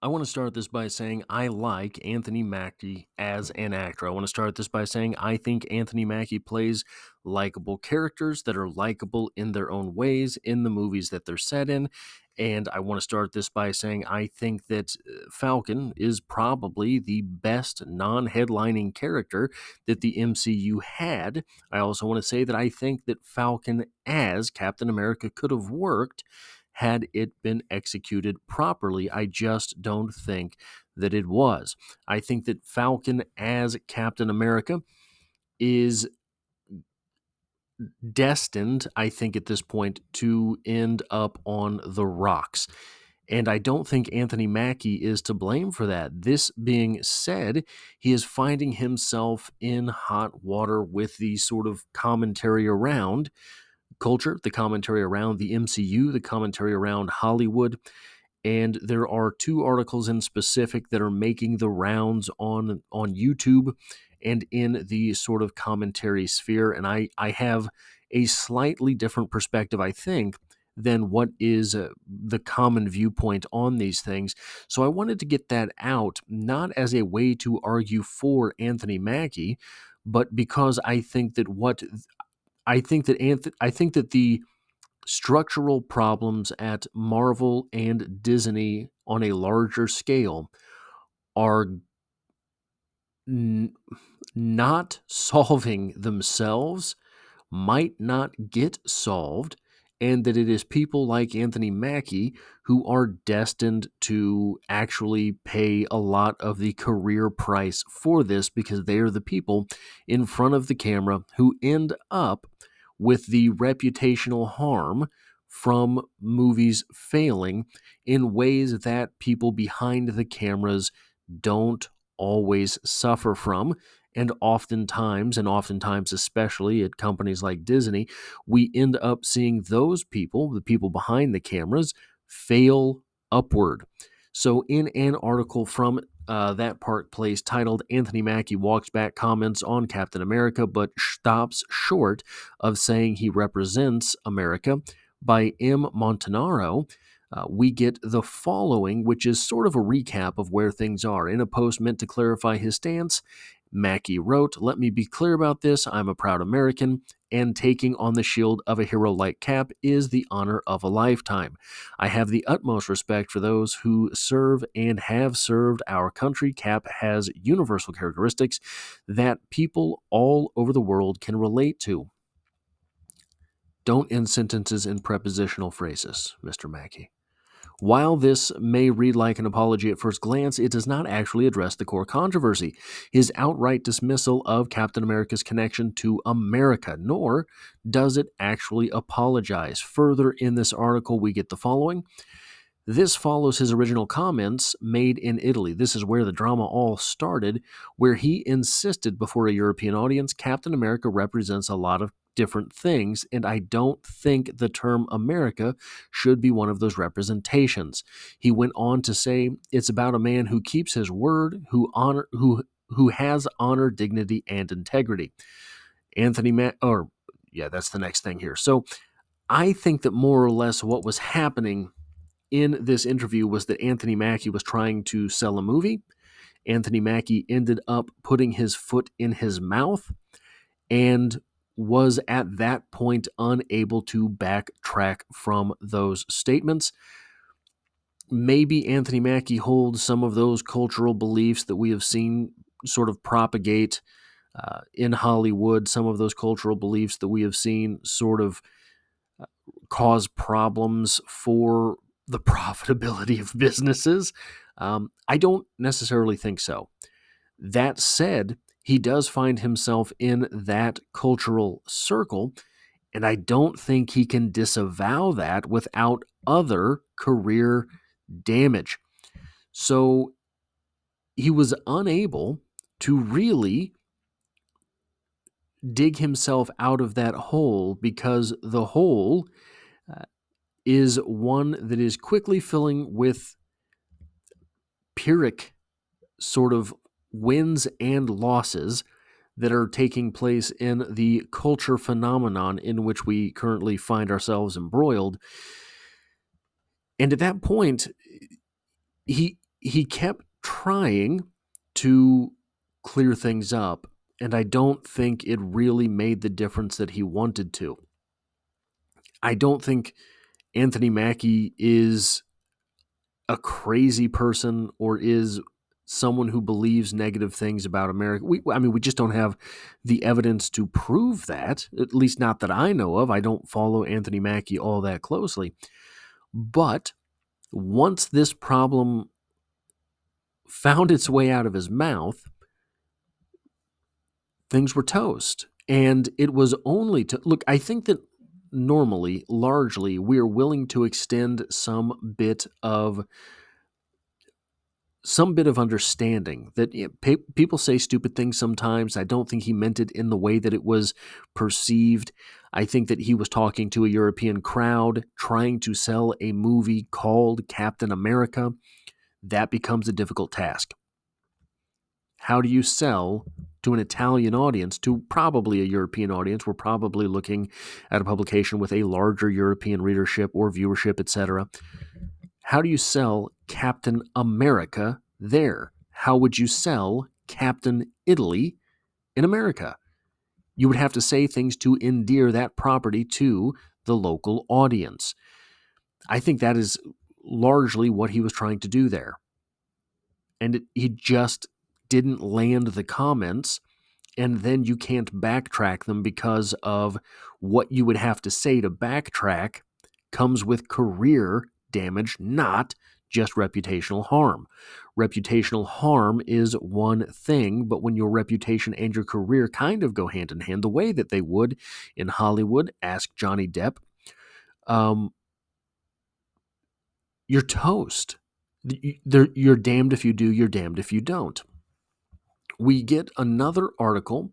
I want to start this by saying I like Anthony Mackie as an actor. I want to start this by saying I think Anthony Mackie plays likable characters that are likable in their own ways in the movies that they're set in. And I want to start this by saying I think that Falcon is probably the best non headlining character that the MCU had. I also want to say that I think that Falcon as Captain America could have worked had it been executed properly. I just don't think that it was. I think that Falcon as Captain America is destined, I think, at this point to end up on the rocks. And I don't think Anthony Mackie is to blame for that. This being said, he is finding himself in hot water with the sort of commentary around culture, the commentary around the MCU, the commentary around Hollywood. And there are two articles in specific that are making the rounds on YouTube and in the sort of commentary sphere. And I have a slightly different perspective, I think, than what is the common viewpoint on these things. So I wanted to get that out, not as a way to argue for Anthony Mackie, but because I think that the structural problems at Marvel and Disney on a larger scale are n- not solving themselves, might not get solved, and that it is people like Anthony Mackie who are destined to actually pay a lot of the career price for this because they are the people in front of the camera who end up with the reputational harm from movies failing in ways that people behind the cameras don't always suffer from. And oftentimes, especially at companies like Disney, we end up seeing those people, the people behind the cameras, fail upward. So, in an article from that Park Place titled Anthony Mackie Walks Back Comments on Captain America, but stops short of saying he represents America by M. Montanaro, we get the following, which is sort of a recap of where things are. In a post meant to clarify his stance, Mackie wrote, "Let me be clear about this. I'm a proud American, and taking on the shield of a hero like Cap is the honor of a lifetime. I have the utmost respect for those who serve and have served our country. Cap has universal characteristics that people all over the world can relate to." Don't end sentences in prepositional phrases, Mr. Mackie. While this may read like an apology at first glance, it does not actually address the core controversy, his outright dismissal of Captain America's connection to America, nor does it actually apologize. Further in this article, we get the following. This follows his original comments made in Italy. This is where the drama all started, where he insisted before a European audience Captain America represents a lot of different things, and I don't think the term America should be one of those representations. He went on to say it's about a man who keeps his word, who has honor, dignity, and integrity. That's the next thing here. So I think that more or less what was happening in this interview was that Anthony Mackie was trying to sell a movie. Anthony Mackie ended up putting his foot in his mouth and was at that point unable to backtrack from those statements. Maybe Anthony Mackie holds some of those cultural beliefs that we have seen sort of propagate in Hollywood, some of those cultural beliefs that we have seen sort of cause problems for the profitability of businesses. I don't necessarily think so. That said, he does find himself in that cultural circle, and I don't think he can disavow that without other career damage. So he was unable to really dig himself out of that hole because the hole uh, is one that is quickly filling with Pyrrhic sort of wins and losses that are taking place in the culture phenomenon in which we currently find ourselves embroiled. And at that point, he he kept trying to clear things up, and I don't think it really made the difference that he wanted to. I don't think Anthony Mackie is a crazy person or is someone who believes negative things about America. We just don't have the evidence to prove that, at least not that I know of. I don't follow Anthony Mackie all that closely. But once this problem found its way out of his mouth, things were toast. And it was only to look, I think that normally, largely, we're willing to extend some bit of understanding that people say stupid things sometimes. I don't think he meant it in the way that it was perceived. I think that he was talking to a European crowd, trying to sell a movie called Captain America. That becomes a difficult task. How do you sell to an Italian audience, to probably a European audience? We're probably looking at a publication with a larger European readership or viewership, etc. How do you sell Captain America there? How would you sell Captain Italy in America? You would have to say things to endear that property to the local audience. I think that is largely what he was trying to do there. And he just didn't land the comments, and then you can't backtrack them because of what you would have to say to backtrack comes with career damage, not just reputational harm. Reputational harm is one thing, but when your reputation and your career kind of go hand in hand, the way that they would in Hollywood, ask Johnny Depp, you're toast. You're damned if you do, you're damned if you don't. We get another article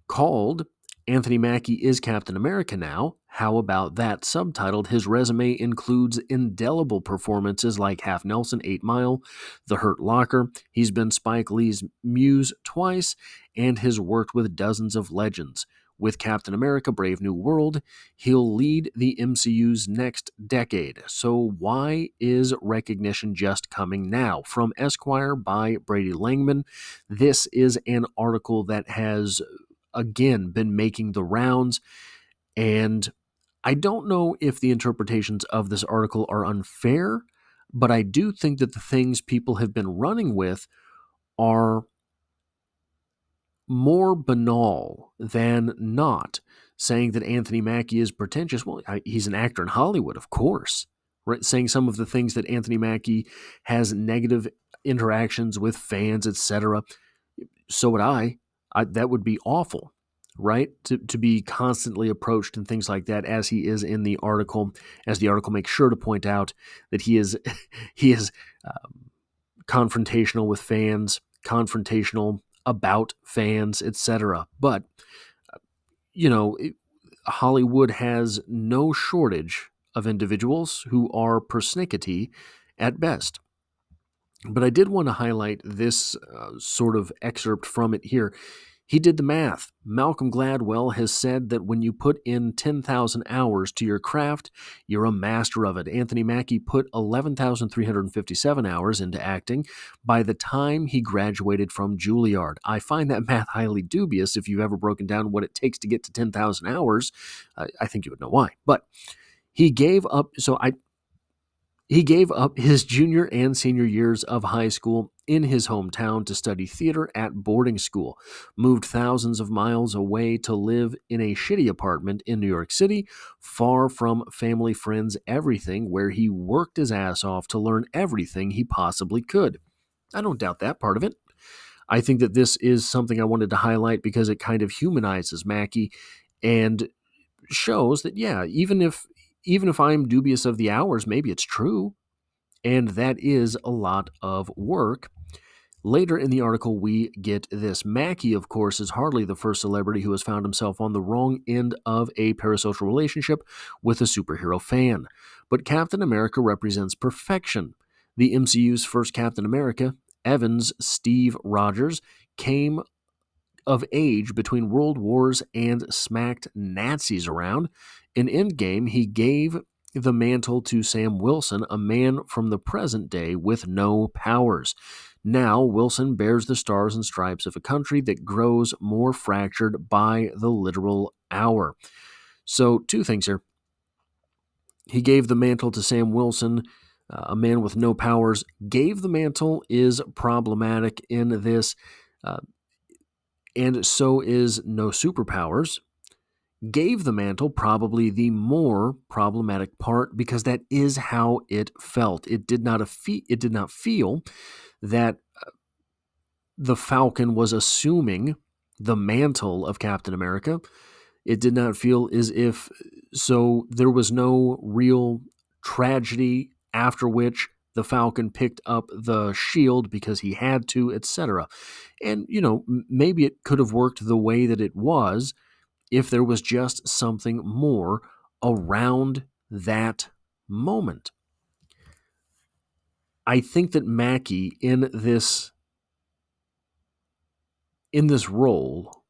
called Anthony Mackie is Captain America Now. How about that? Subtitled, his resume includes indelible performances like Half Nelson, 8 Mile, The Hurt Locker. He's been Spike Lee's muse twice and has worked with dozens of legends. With Captain America Brave New World, he'll lead the MCU's next decade. So why is recognition just coming now? From Esquire by Brady Langman. This is an article that has again been making the rounds, and I don't know if the interpretations of this article are unfair, but I do think that the things people have been running with are more banal than not. Saying that Anthony Mackie is pretentious, well, he's an actor in Hollywood, of course. Right? Saying some of the things that Anthony Mackie has negative interactions with fans, etc. So would I. That would be awful, right? To be constantly approached and things like that, as he is in the article, as the article makes sure to point out that he is confrontational with fans, confrontational about fans, etc. But Hollywood has no shortage of individuals who are persnickety at best. But I did want to highlight this sort of excerpt from it here. He did the math. Malcolm Gladwell has said that when you put in 10,000 hours to your craft, you're a master of it. Anthony Mackie put 11,357 hours into acting by the time he graduated from Juilliard. I find that math highly dubious. If you've ever broken down what it takes to get to 10,000 hours, I think you would know why. But he gave up. He gave up his junior and senior years of high school in his hometown to study theater at boarding school, moved thousands of miles away to live in a shitty apartment in New York City, far from family, friends, everything, where he worked his ass off to learn everything he possibly could. I don't doubt that part of it. I think that this is something I wanted to highlight because it kind of humanizes Mackie and shows that, yeah, even if I'm dubious of the hours, maybe it's true. And that is a lot of work. Later in the article, we get this. Mackie, of course, is hardly the first celebrity who has found himself on the wrong end of a parasocial relationship with a superhero fan. But Captain America represents perfection. The MCU's first Captain America, Evans Steve Rogers, came of age between world wars and smacked Nazis around. In Endgame, he gave the mantle to Sam Wilson, a man from the present day with no powers. Now, Wilson bears the stars and stripes of a country that grows more fractured by the literal hour. So, two things here. He gave the mantle to Sam Wilson, a man with no powers. Gave the mantle is problematic in this, uh, and so is no superpowers. Gave the mantle probably the more problematic part because that is how it felt. It did not feel that the Falcon was assuming the mantle of Captain America. It did not feel as if so there was no real tragedy after which the Falcon picked up the shield because he had to, etc. And maybe it could have worked the way that it was if there was just something more around that moment. I think that Mackie in this role,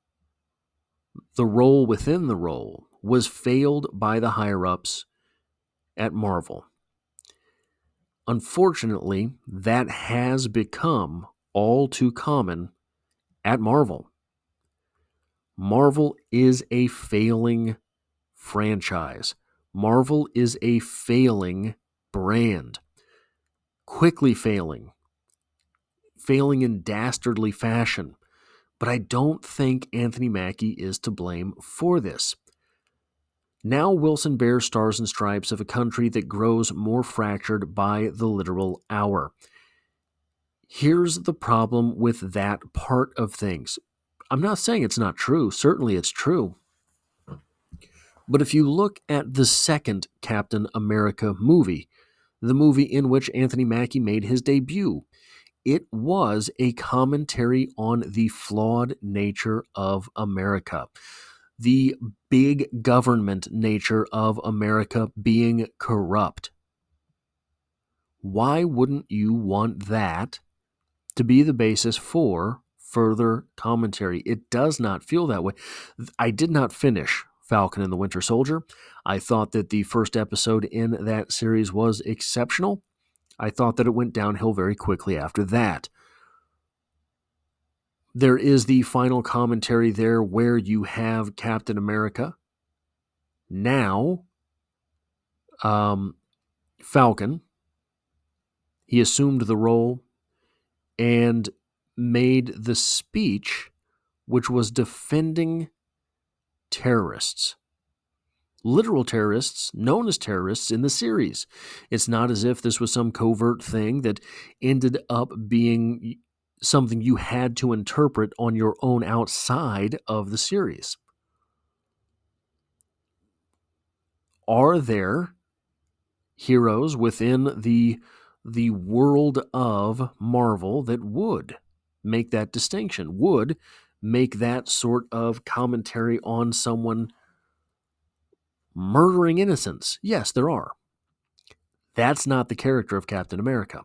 the role within the role, was failed by the higher-ups at Marvel. Unfortunately, that has become all too common at Marvel. Marvel is a failing franchise. Marvel is a failing brand. Quickly failing in dastardly fashion. But I don't think Anthony Mackie is to blame for this. Now Wilson bears stars and stripes of a country that grows more fractured by the literal hour. Here's the problem with that part of things. I'm not saying it's not true. Certainly it's true. But if you look at the second Captain America movie, the movie in which Anthony Mackie made his debut, it was a commentary on the flawed nature of America, the big government nature of America being corrupt. Why wouldn't you want that to be the basis for further commentary? It does not feel that way. I did not finish Falcon and the Winter Soldier. I thought that the first episode in that series was exceptional. I thought that it went downhill very quickly after that. There is the final commentary there where you have Captain America, now Falcon. He assumed the role and made the speech which was defending terrorists. Literal terrorists, known as terrorists in the series. It's not as if this was some covert thing that ended up being something you had to interpret on your own outside of the series. Are there heroes within the world of Marvel that would make that distinction, would make that sort of commentary on someone murdering innocents? Yes, there are. That's not the character of Captain America.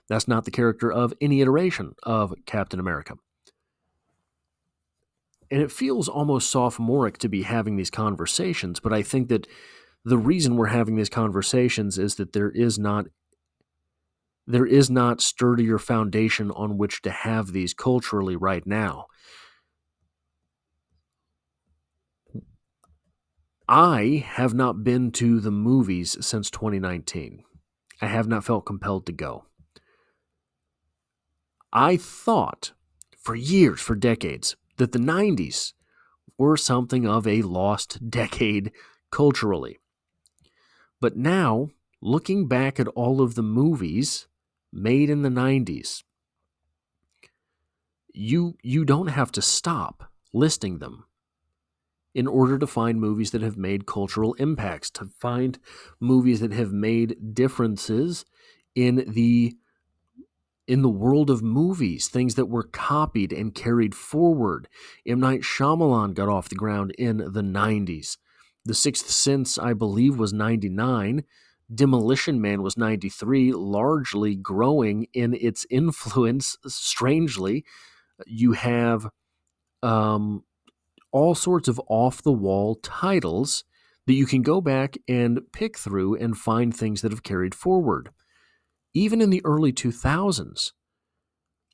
That's not the character of any iteration of Captain America. And it feels almost sophomoric to be having these conversations, but I think that the reason we're having these conversations is that there is not sturdier foundation on which to have these culturally right now. I have not been to the movies since 2019. I have not felt compelled to go. I thought for years, for decades, that the 90s were something of a lost decade culturally. But now, looking back at all of the movies made in the 90s, you don't have to stop listing them in order to find movies that have made cultural impacts, to find movies that have made differences in the world of movies, things that were copied and carried forward. M. Night Shyamalan got off the ground in the 90s. The Sixth Sense, I believe, was 99. Demolition Man was 93, largely growing in its influence, strangely. You have all sorts of off-the-wall titles that you can go back and pick through and find things that have carried forward. Even in the early 2000s,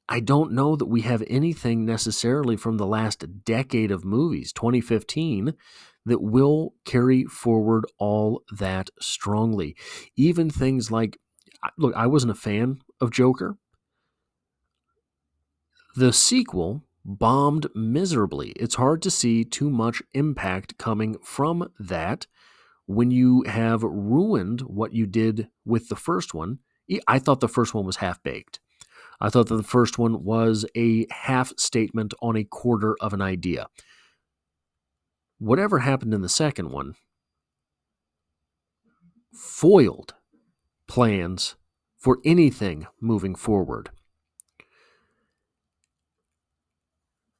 I don't know that we have anything necessarily from the last decade of movies, 2015, that will carry forward all that strongly. Even things like, look, I wasn't a fan of Joker. The sequel bombed miserably. It's hard to see too much impact coming from that when you have ruined what you did with the first one. I thought the first one was half baked. I thought that the first one was a half statement on a quarter of an idea. Whatever happened in the second one foiled plans for anything moving forward.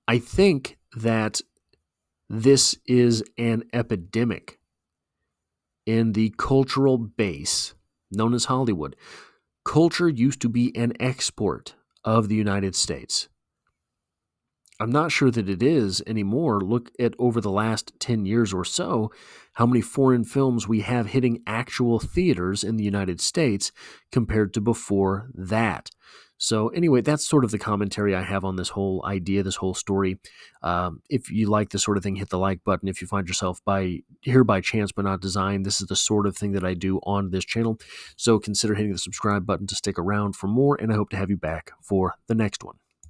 I think that this is an epidemic in the cultural base known as Hollywood. Culture used to be an export of the United States. I'm not sure that it is anymore. Look at over the last 10 years or so, how many foreign films we have hitting actual theaters in the United States compared to before that. So anyway, that's sort of the commentary I have on this whole idea, this whole story. If you like this sort of thing, hit the like button. If you find yourself here by chance but not design, this is the sort of thing that I do on this channel. So consider hitting the subscribe button to stick around for more, and I hope to have you back for the next one.